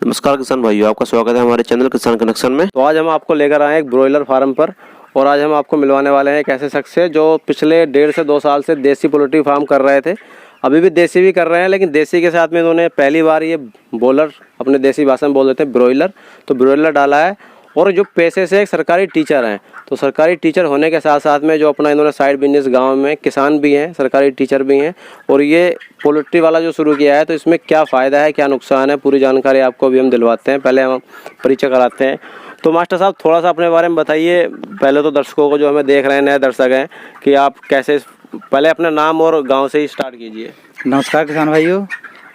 नमस्कार किसान भाइयों, आपका स्वागत है हमारे चैनल किसान कनेक्शन में। तो आज हम आपको लेकर आए हैं एक ब्रॉयलर फार्म पर और आज हम आपको मिलवाने वाले हैं एक ऐसे शख्स से जो पिछले 1.5 से 2 साल से देसी पोल्ट्री फार्म कर रहे थे। अभी भी देसी भी कर रहे हैं, लेकिन देसी के साथ में इन्होंने पहली बार ये बॉयलर, अपने देसी भाषा में बोल देते हैं ब्रॉयलर, तो ब्रॉयलर डाला है। और जो पेशे से एक सरकारी टीचर हैं, तो सरकारी टीचर होने के साथ साथ में जो अपना इन्होंने साइड बिजनेस, गांव में किसान भी हैं, सरकारी टीचर भी हैं, और ये पोल्ट्री वाला जो शुरू किया है, तो इसमें क्या फ़ायदा है, क्या नुकसान है, पूरी जानकारी आपको भी हम दिलवाते हैं। पहले हम परिचय कराते हैं। तो मास्टर साहब, थोड़ा सा अपने बारे में बताइए। पहले तो दर्शकों को, जो हमें देख रहे हैं, नए दर्शक हैं, कि आप कैसे, पहले अपना नाम और गाँव से ही स्टार्ट कीजिए। नमस्कार किसान भाइयों,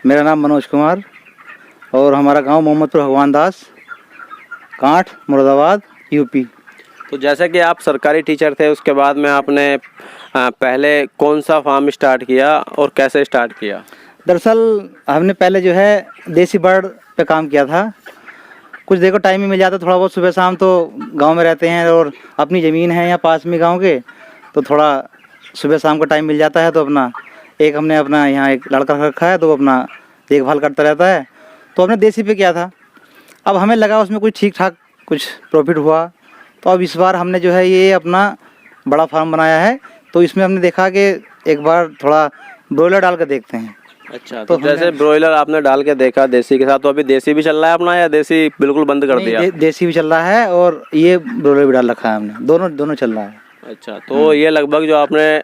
मेरा नाम मनोज कुमार और हमारा गांव मोहम्मदपुर भगवान दास, कांठ, मुरादाबाद, यूपी। तो जैसे कि आप सरकारी टीचर थे, उसके बाद में आपने पहले कौन सा फार्म स्टार्ट किया और कैसे स्टार्ट किया? दरअसल हमने पहले जो है देसी बर्ड पे काम किया था। कुछ देखो टाइम ही मिल जाता थोड़ा बहुत, सुबह शाम तो गांव में रहते हैं और अपनी ज़मीन है यहाँ पास में गांव के, तो थोड़ा सुबह शाम को टाइम मिल जाता है। तो हमने अपना यहाँ एक लड़का रखा है, तो अपना देखभाल करता रहता है। तो हमने देसी पे किया था। अब हमें लगा उसमें कुछ ठीक ठाक कुछ प्रॉफिट हुआ, तो अब इस बार हमने जो है ये अपना बड़ा फार्म बनाया है। तो इसमें हमने देखा कि एक बार थोड़ा ब्रॉयलर डाल कर देखते हैं। अच्छा, तो जैसे ब्रॉयलर आपने डाल के देखा देसी के साथ, तो अभी देसी भी चल रहा है अपना, या देसी बिल्कुल बंद कर दिया? देसी भी चल रहा है और ये ब्रॉयलर भी डाल रखा है हमने, दोनों चल रहा है। अच्छा, तो ये लगभग जो आपने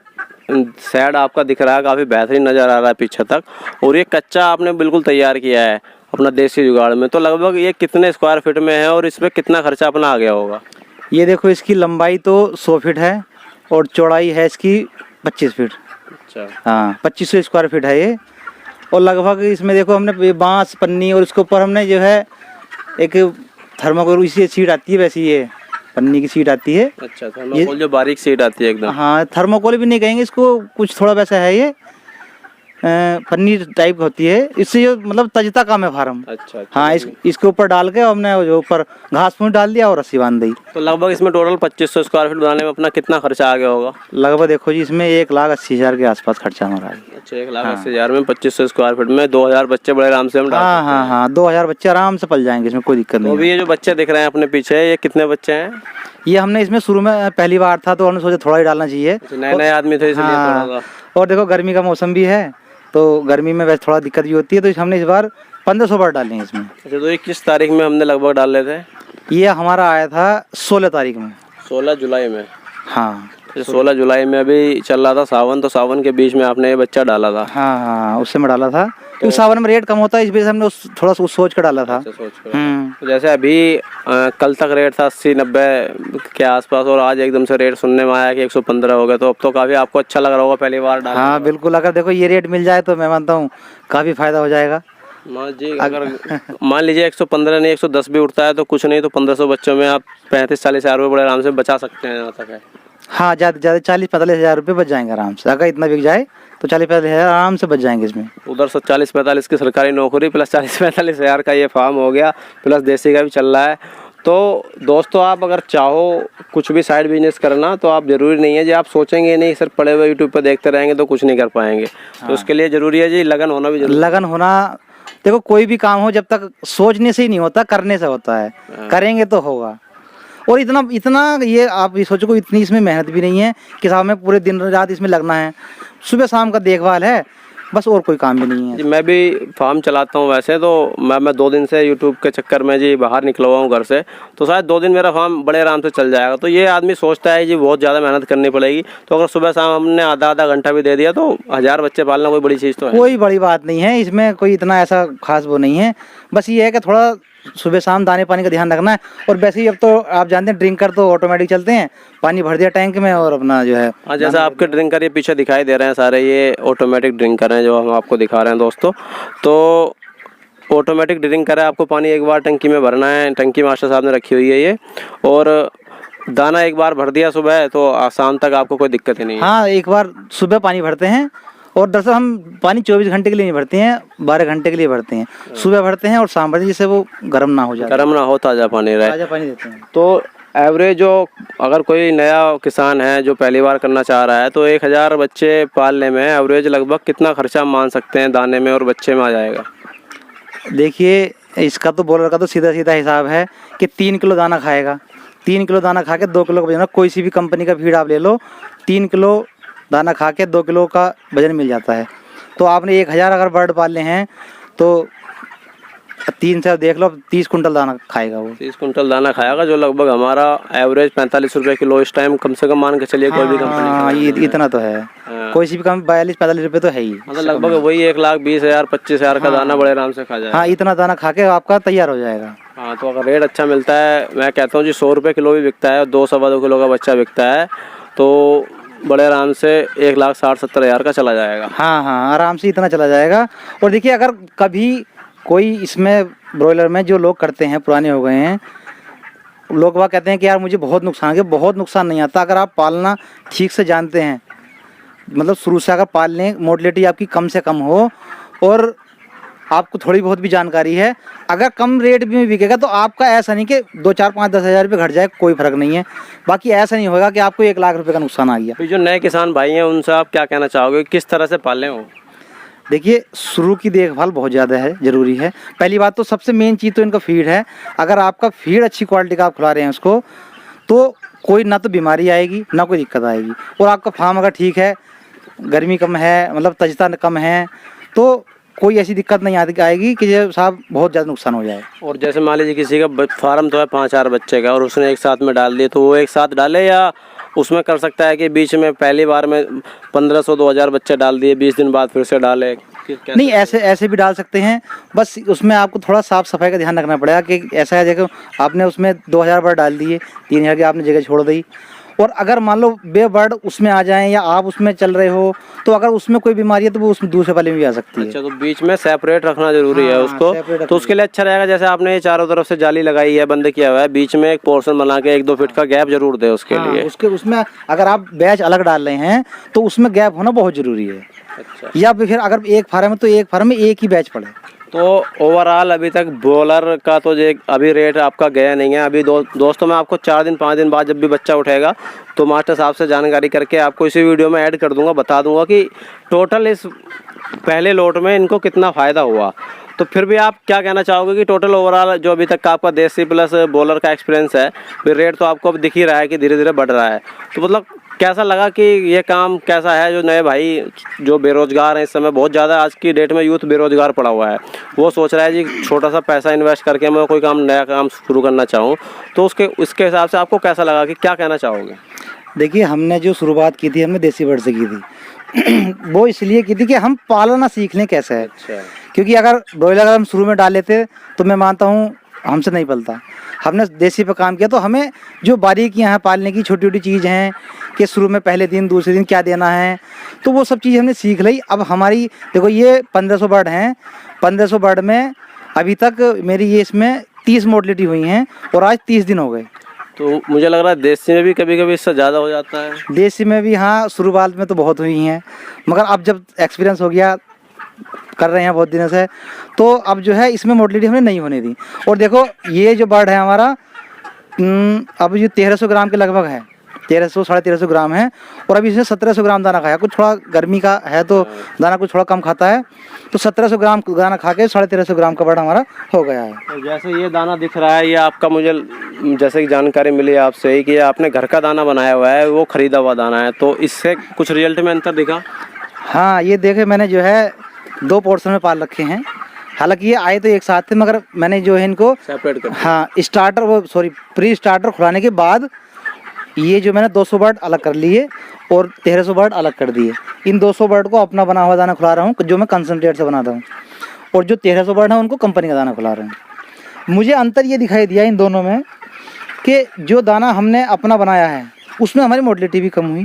शेड आपका दिख रहा है, काफ़ी बेहतरीन नज़र आ रहा है पीछे तक, और ये कच्चा आपने बिल्कुल तैयार किया है अपना देसी जुगाड़ में। तो लगभग ये कितने स्क्वायर फीट में है और इसमें कितना खर्चा अपना आ गया होगा? ये देखो, इसकी लंबाई तो 100 फीट है और चौड़ाई है इसकी 25 फीट। अच्छा, हाँ, 2500 स्क्वायर फीट है ये। और लगभग इसमें देखो हमने बांस, पन्नी, और इसके ऊपर हमने जो है एक थर्माकोल, इसी सीट आती है, वैसी ये पन्नी की सीट आती है। अच्छा, थर्माकोल जो बारीक सीट आती है एकदम। हाँ, थर्माकोल भी नहीं कहेंगे इसको, कुछ थोड़ा वैसा है ये, पन्नी टाइप होती है। इससे जो मतलब तजता काम है फार्म। अच्छा, हाँ, इसके ऊपर डाल के हमने जो ऊपर घास फूस डाल दिया और रस्सी बांध दी। तो लगभग इसमें टोटल 2500 स्क्वायर फीट बनाने में अपना कितना खर्चा आ गया होगा? लगभग देखो जी, इसमें 1,80,000 के आसपास खर्चा हमारा है। अच्छा, 1,80,000 में 2500 स्क्वायर फीट में 2000 बच्चे बड़े आराम से हम डाल सकते हैं। हाँ, 2000 बच्चे आराम से पल जाएंगे, इसमें कोई दिक्कत नहीं। तो अभी ये जो बच्चे दिख रहे हैं अपने पीछे, ये कितने बच्चे हैं? ये हमने इसमें शुरू में पहली बार था, तो हमने सोचा थोड़ा ही डालना चाहिए। नए आदमी थे इसलिए थोड़ा सा। और देखो गर्मी का मौसम भी है, तो गर्मी में वैसे थोड़ा दिक्कत भी होती है, तो हमने इस बार 1500 बर्ड डाले हैं इसमें। अच्छा, तो ये किस तारीख में हमने लगभग डाले थे? ये हमारा आया था 16 तारीख में। 16 जुलाई में? हाँ, 16 जुलाई में अभी चल रहा था सावन, तो सावन के बीच में आपने ये बच्चा डाला था? हाँ, उससे मैं डाला था, क्योंकि सावन में रेट कम होता है, इस वजह से हमने थोड़ा सा सोच कर डाला था। तो जैसे अभी कल तक रेट था 80-90 के आसपास, और आज एकदम से रेट सुनने में आया कि 115 हो गया, तो अब तो काफ़ी आपको अच्छा लग रहा होगा पहली बार डालने। हाँ बिल्कुल, अगर देखो ये रेट मिल जाए तो मैं मानता हूँ काफ़ी फायदा हो जाएगा। अगर मान लीजिए 115 नहीं 110 भी उठता है तो कुछ नहीं, तो 1500 बच्चों में आप 35-40 हज़ार रुपये बड़े आराम से बचा सकते हैं, यहाँ तक है। हाँ, ज़्यादा 40-45 हज़ार रुपये बच जाएंगे आराम से। अगर इतना बिक जाए तो 40-45 हज़ार आराम से बच जाएंगे इसमें। उधर से 40-45 की सरकारी नौकरी प्लस 40-45 हज़ार का ये फार्म हो गया, प्लस देसी का भी चल रहा है। तो दोस्तों, आप अगर चाहो कुछ भी साइड बिजनेस करना, तो आप ज़रूरी नहीं है जी आप सोचेंगे नहीं सिर्फ पड़े हुए यूट्यूब पर देखते रहेंगे तो कुछ नहीं कर पाएंगे। तो उसके लिए ज़रूरी है जी लगन होना भी जरूरी। लगन होना, देखो कोई भी काम हो जब तक सोचने से ही नहीं होता, करने से होता है। करेंगे तो होगा। और इतना ये आप ये सोचो, इतनी इसमें मेहनत भी नहीं है कि साहब में पूरे दिन रात इसमें लगना है। सुबह शाम का देखभाल है बस, और कोई काम भी नहीं है। जी, मैं भी फार्म चलाता हूँ वैसे तो। मैं 2 दिन से यूट्यूब के चक्कर में जी बाहर निकला हुआ हूँ घर से, तो शायद 2 दिन मेरा फार्म बड़े आराम से चल जाएगा। तो ये आदमी सोचता है जी बहुत ज़्यादा मेहनत करनी पड़ेगी, तो अगर सुबह शाम हमने आधा घंटा भी दे दिया तो 1000 बच्चे पालना कोई बड़ी चीज़ तो है? कोई बड़ी बात नहीं है इसमें, कोई इतना ऐसा खास वो नहीं है। बस ये है कि थोड़ा सुबह शाम दाने पानी का ध्यान रखना है। और वैसे ही अब तो आप जानते हैं ड्रिंकर तो ऑटोमेटिक चलते हैं, पानी भर दिया टैंक में और अपना जो है। हाँ, जैसा आपके ड्रिंकर ये पीछे दिखाई दे रहे हैं सारे, ये ऑटोमेटिक ड्रिंकर हैं जो हम आपको दिखा रहे हैं दोस्तों। तो ऑटोमेटिक ड्रिंकर है, आपको पानी एक बार टंकी में भरना है, टंकी मास्टर साहब ने रखी हुई है ये, और दाना एक बार भर दिया सुबह तो शाम तक आपको कोई दिक्कत ही नहीं है। हाँ, एक बार सुबह पानी भरते हैं, और दरअसल हम पानी 24 घंटे के लिए नहीं भरते हैं, 12 घंटे के लिए भरते हैं। सुबह भरते हैं और शाम भरते हैं, जिससे वो गर्म ना हो जाए, गर्म ना हो, ताज़ा पानी रहे। ताज़ा पानी देते हैं। तो एवरेज जो, अगर कोई नया किसान है जो पहली बार करना चाह रहा है, तो 1000 बच्चे पालने में एवरेज लगभग कितना खर्चा मान सकते हैं दाने में और बच्चे में आ जाएगा? देखिए, इसका तो बॉलर का तो सीधा सीधा हिसाब है कि 3 किलो दाना खाएगा, 3 किलो दाना खा के 2 किलो का वजन, कोई सी भी कंपनी का फीड आप ले लो, 3 किलो दाना खा के 2 किलो का वजन मिल जाता है। तो आपने 1000 अगर बर्ड पाले हैं तो 3 से देख लो 30 कुंटल दाना खाएगा वो। 30 कुंटल दाना खाएगा, जो लगभग हमारा एवरेज 45 रुपये किलो इस टाइम कम से कम मान के चलिए कोई भी कंपनी। हाँ, ये इतना तो है, कोई सी भी कम 42-45 रुपये तो है ही। मतलब लगभग वही 1,20,000 25,000 का दाना बड़े आराम से खा जाएगा। हाँ, इतना दाना खा के आपका तैयार हो जाएगा। हाँ, तो अगर रेट अच्छा मिलता है, मैं कहता हूँ जी 100 रुपये किलो भी बिकता है, 2-2.25 किलो का बच्चा बिकता है, तो बड़े आराम से 1,60,70,000 का चला जाएगा। हाँ हाँ, आराम से इतना चला जाएगा। और देखिए, अगर कभी कोई इसमें ब्रॉयलर में जो लोग करते हैं, पुराने हो गए हैं लोग, वह कहते हैं कि यार मुझे बहुत नुकसान है। बहुत नुकसान नहीं आता अगर आप पालना ठीक से जानते हैं, मतलब शुरू से अगर पाल लें, मोर्टेलिटी आपकी कम से कम हो और आपको थोड़ी बहुत भी जानकारी है, अगर कम रेट में बिकेगा तो आपका ऐसा नहीं कि 2, 4, 5, 10 हज़ार रुपये घट जाए, कोई फ़र्क नहीं है। बाकी ऐसा नहीं होगा कि आपको 1 लाख रुपए का नुकसान आ गया। तो जो नए किसान भाई हैं उनसे आप क्या कहना चाहोगे, किस तरह से पालें वो? देखिए, शुरू की देखभाल बहुत ज़्यादा है, ज़रूरी है। पहली बात तो सबसे मेन चीज़ तो इनका फीड है। अगर आपका फीड अच्छी क्वालिटी का आप खिला रहे हैं उसको, तो कोई ना तो बीमारी आएगी ना कोई दिक्कत आएगी। और आपका फार्म अगर ठीक है, गर्मी कम है, मतलब तजता कम है, तो कोई ऐसी दिक्कत नहीं आएगी कि ये साहब बहुत ज़्यादा नुकसान हो जाए। और जैसे मान लीजिए किसी का फार्म तो है 5-4 बच्चे का और उसने एक साथ में डाल दिए, तो वो एक साथ डाले या उसमें कर सकता है कि बीच में पहली बार में 1500-2000 बच्चे डाल दिए, 20 दिन बाद फिर से डाले? नहीं, ऐसे भी डाल सकते हैं। बस उसमें आपको थोड़ा साफ सफाई का ध्यान रखना पड़ेगा कि ऐसा है देखो, आपने उसमें 2000 बर्ड डाल दिए, 3000 की आपने जगह छोड़ दी, और अगर मान लो बे बर्ड उसमें आ जाएं या आप उसमें चल रहे हो, तो अगर उसमें कोई बीमारी है तो वो उसमें दूसरे वाले में भी आ सकती है। अच्छा, तो बीच में सेपरेट रखना जरूरी है उसको। तो उसके लिए अच्छा रहेगा, जैसे आपने ये चारों तरफ से जाली लगाई है, बंद किया हुआ है, बीच में एक पोर्शन बना के 1-2 फीट का गैप जरूर दे उसके लिए। उसमें अगर आप बैच अलग डाल रहे हैं तो उसमें गैप होना बहुत जरूरी है। अच्छा। या फिर अगर एक फार्म है तो एक फार्म में एक ही बैच पड़े। तो ओवरऑल अभी तक बॉलर का तो अभी रेट आपका गया नहीं है। अभी दोस्तों, मैं आपको 4 दिन 5 दिन बाद जब भी बच्चा उठेगा तो मास्टर साहब से जानकारी करके आपको इसी वीडियो में ऐड कर दूंगा, बता दूंगा कि टोटल इस पहले लोट में इनको कितना फ़ायदा हुआ। तो फिर भी आप क्या कहना चाहोगे कि टोटल ओवरऑल जो अभी तक का आपका देसी प्लस बॉलर का एक्सपीरियंस है, फिर रेट तो आपको अब दिख ही रहा है कि धीरे धीरे बढ़ रहा है, तो मतलब कैसा लगा कि ये काम कैसा है? जो नए भाई जो बेरोजगार हैं इस समय, बहुत ज़्यादा आज की डेट में यूथ बेरोजगार पड़ा हुआ है, वो सोच रहा है जी छोटा सा पैसा इन्वेस्ट करके मैं कोई काम, नया काम शुरू करना चाहूँ, तो उसके हिसाब से आपको कैसा लगा, कि क्या कहना चाहोगे? देखिए, हमने जो शुरुआत की थी, हमने देसी बर्ड से की थी। वो इसलिए की थी कि हम पालना सीख लें कैसे है। अच्छा। क्योंकि अगर ब्रॉयलर हम शुरू में डाल लेते तो मैं मानता हूँ हमसे नहीं पलता। हमने देसी पे काम किया तो हमें जो बारीकियाँ हैं पालने की, छोटी छोटी चीज़ हैं कि शुरू में पहले दिन दूसरे दिन क्या देना है, तो वो सब चीज़ हमने सीख ली। अब हमारी देखो, ये 1500 बर्ड हैं, 1500 बर्ड में अभी तक मेरी ये इसमें 30 मोर्टेलिटी हुई हैं और आज 30 दिन हो गए। तो मुझे लग रहा है देसी में भी कभी कभी इससे ज़्यादा हो जाता है। देसी में भी हाँ, शुरुआत में तो बहुत हुई हैं, मगर अब जब एक्सपीरियंस हो गया, कर रहे हैं बहुत दिनों से, तो अब जो है इसमें मोर्टेलिटी हमने नहीं होने दी। और देखो, ये जो बर्ड है हमारा, अब ये 1300 ग्राम के लगभग है, 1300-1350 ग्राम है, और अभी इसने 1700 ग्राम दाना खाया। कुछ थोड़ा गर्मी का है तो दाना कुछ थोड़ा कम खाता है, तो 1700 ग्राम दाना खा के 1350 ग्राम का बर्ड हमारा हो गया है। तो जैसे ये दाना दिख रहा है, ये आपका, मुझे जैसे कि जानकारी मिली आपसे ही कि आपने घर का दाना बनाया हुआ है, वो खरीदा हुआ दाना है, तो इससे कुछ रिजल्ट में अंतर दिखा? हाँ, ये देखे, मैंने जो है 2 पोर्शन में पाल रखे हैं। हालांकि ये आए तो एक साथ थे, मगर मैंने जो है इनको सेपरेट कर, हाँ, प्री स्टार्टर खुलाने के बाद ये जो मैंने 200 बर्ड अलग कर लिए और 1300 बर्ड अलग कर दिए। इन 200 बर्ड को अपना बना हुआ दाना खिला रहा हूँ, जो मैं कंसनट्रेट से बनाता हूँ, और जो 1300 बर्ड हैं उनको कंपनी का दाना खिला रहा हूँ। मुझे अंतर ये दिखाई दिया इन दोनों में कि जो दाना हमने अपना बनाया है उसमें हमारी मोर्टेलिटी भी कम हुई।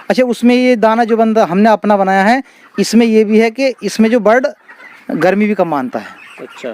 अच्छा, उसमें ये दाना जो हमने अपना बनाया है, इसमें ये भी है कि इसमें जो बर्ड गर्मी भी कम मानता है। अच्छा।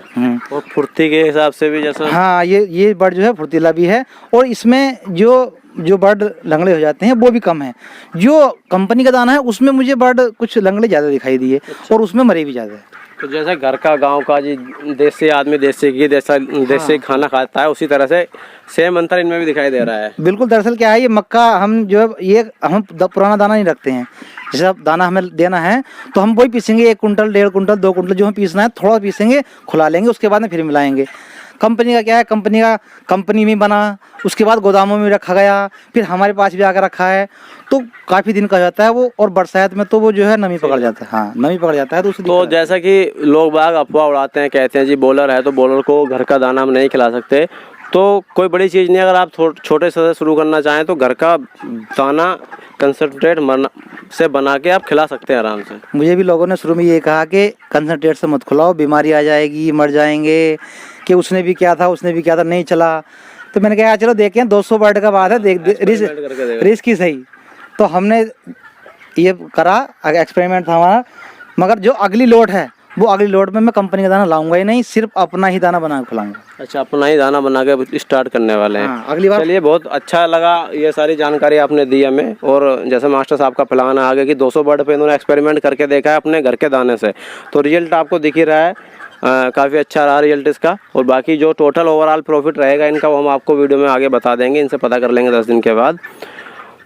और फुर्ती के हिसाब से भी जैसा, हाँ, ये बर्ड जो है फुर्तीला भी है, और इसमें जो बर्ड लंगड़े हो जाते हैं वो भी कम है। जो कंपनी का दाना है उसमें मुझे बर्ड कुछ लंगड़े ज़्यादा दिखाई दिए। अच्छा। और उसमें मरे भी ज़्यादा है। तो जैसे घर का गांव का जी देसी आदमी देसी घी देसी खाना खाता है, उसी तरह से सेम अंतर इनमें भी दिखाई दे रहा है। बिल्कुल, दरअसल क्या है, ये मक्का हम जो है ये हम पुराना दाना नहीं रखते हैं। जैसे अब दाना हमें देना है तो हम वही पीसेंगे, 1 कुंटल 1.5 कुंटल 2 कुंटल जो हमें पीसना है थोड़ा पीसेंगे, खुला लेंगे, उसके बाद में फिर मिलाएंगे। कंपनी का क्या है, कंपनी में बना, उसके बाद गोदामों में रखा गया, फिर हमारे पास भी आकर रखा है, तो काफ़ी दिन का हो जाता है वो। और बरसात में तो वो जो है नमी पकड़ जाता है, हाँ नमी पकड़ जाता है। तो जैसा कि लोग बाग अफवाह उड़ाते हैं, कहते हैं जी बॉयलर है तो बॉयलर को घर का दाना हम नहीं खिला सकते, तो कोई बड़ी चीज़ नहीं। अगर आप छोटे से शुरू करना चाहें तो घर का दाना कंसनट्रेट से बना के आप खिला सकते हैं आराम से। मुझे भी लोगों ने शुरू में ये कहा कि कंसनट्रेट से मत खिलाओ, बीमारी आ जाएगी, मर जाएंगे, कि उसने भी किया था नहीं चला। तो मैंने कहा चलो देखें, 200 बर्ड का बात है, रिस्क ही सही। तो हमने ये करा, एक्सपेरिमेंट था हमारा। मगर जो अगली लोड है वो अगली लोड में मैं कंपनी का दाना लाऊंगा ही नहीं, सिर्फ अपना ही दाना बना के खिलाऊंगा। अच्छा, अपना ही दाना बना के स्टार्ट करने वाले हैं। हाँ, अगली बार। चलिए, बहुत अच्छा लगा ये सारी जानकारी आपने दी हमें। और जैसे मास्टर साहब का प्लान आ गया कि 200 बर्ड पे इन्होंने एक्सपेरिमेंट करके देखा है अपने घर के दाने से, तो रिजल्ट आपको दिख ही रहा है। काफ़ी अच्छा रहा रिजल्ट इसका। और बाकी जो टोटल ओवरऑल प्रॉफिट रहेगा इनका वो हम आपको वीडियो में आगे बता देंगे, इनसे पता कर लेंगे 10 दिन के बाद।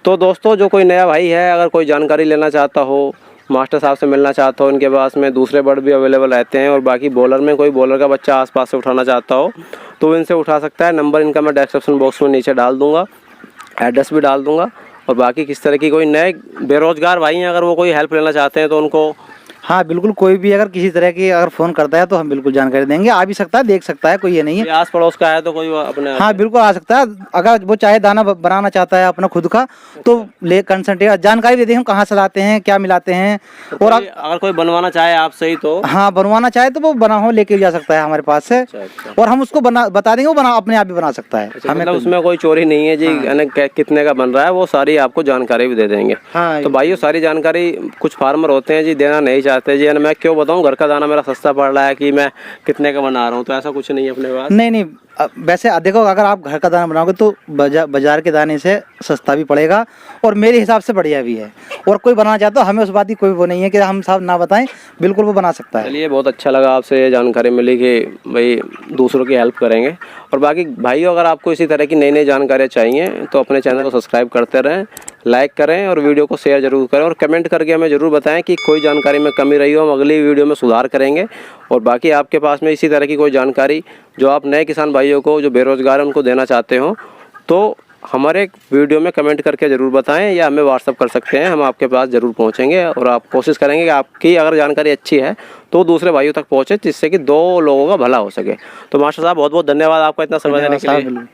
तो दोस्तों, जो कोई नया भाई है, अगर कोई जानकारी लेना चाहता हो, मास्टर साहब से मिलना चाहता हो, इनके पास में दूसरे बर्ड भी अवेलेबल रहते हैं। और बाकी बॉलर में कोई बॉलर का बच्चा आसपास से उठाना चाहता हो तो इनसे उठा सकता है। नंबर इनका मैं डिस्क्रिप्शन बॉक्स में नीचे डाल दूंगा, एड्रेस भी डाल दूंगा। और बाकी किस तरह की कोई नए बेरोजगार भाई हैं, अगर वो कोई हेल्प लेना चाहते हैं तो उनको, हाँ बिल्कुल, कोई भी अगर किसी तरह की अगर फ़ोन करता है तो हम बिल्कुल जानकारी देंगे। आ भी सकता है, देख सकता है, कोई ये नहीं है। आस पड़ोस का है तो कोई अपने, हाँ बिल्कुल आ सकता है। अगर वो चाहे दाना बनाना चाहता है अपना खुद का, तो ले कंसल्टेट जानकारी दे दें हम कहाँ से लाते हैं, क्या मिलाते हैं। और अगर कोई बनवाना चाहे आपसे ही तो, हाँ बनवाना चाहे तो वो बना हो लेके जा सकता है हमारे पास से। और हम उसको बता देंगे, वो अपने आप भी बना सकता है। हमें मतलब उसमें कोई चोरी नहीं है जी, कितने का बन रहा है वो सारी आपको जानकारी भी दे देंगे। हाँ, तो भाइयों, सारी जानकारी कुछ फार्मर होते हैं जी देना नहीं चाहते जी, मैं क्यों बताऊं घर का दाना मेरा सस्ता पड़ रहा है कि मैं कितने का बना रहा हूं, तो ऐसा कुछ नहीं है अपने पास। नहीं, वैसे देखो, अगर आप घर का दाना बनाओगे तो बाजार के दाने से सस्ता भी पड़ेगा और मेरे हिसाब से बढ़िया भी है। और कोई बनाना चाहता है, हमें उस बात की कोई वो नहीं है कि हम साहब ना बताएं, बिल्कुल वो बना सकता है। चलिए, बहुत अच्छा लगा आपसे ये जानकारी मिली कि भाई दूसरों की हेल्प करेंगे। और बाकी भाइयों, अगर आपको इसी तरह की नई जानकारियाँ चाहिए तो अपने चैनल को सब्सक्राइब करते रहें, लाइक करें और वीडियो को शेयर जरूर करें। और कमेंट करके हमें ज़रूर बताएं कि कोई जानकारी में कमी रही हो, हम अगली वीडियो में सुधार करेंगे। और बाकी आपके पास में इसी तरह की कोई जानकारी जो आप नए किसान भाइयों को जो बेरोजगार हैं उनको देना चाहते हो तो हमारे वीडियो में कमेंट करके ज़रूर बताएं, या हमें व्हाट्सअप कर सकते हैं, हम आपके पास ज़रूर पहुंचेंगे। और आप कोशिश करेंगे कि आपकी अगर जानकारी अच्छी है तो दूसरे भाइयों तक पहुंचे, जिससे कि 2 लोगों का भला हो सके। तो मास्टर साहब, बहुत बहुत धन्यवाद आपका इतना समय देने के लिए।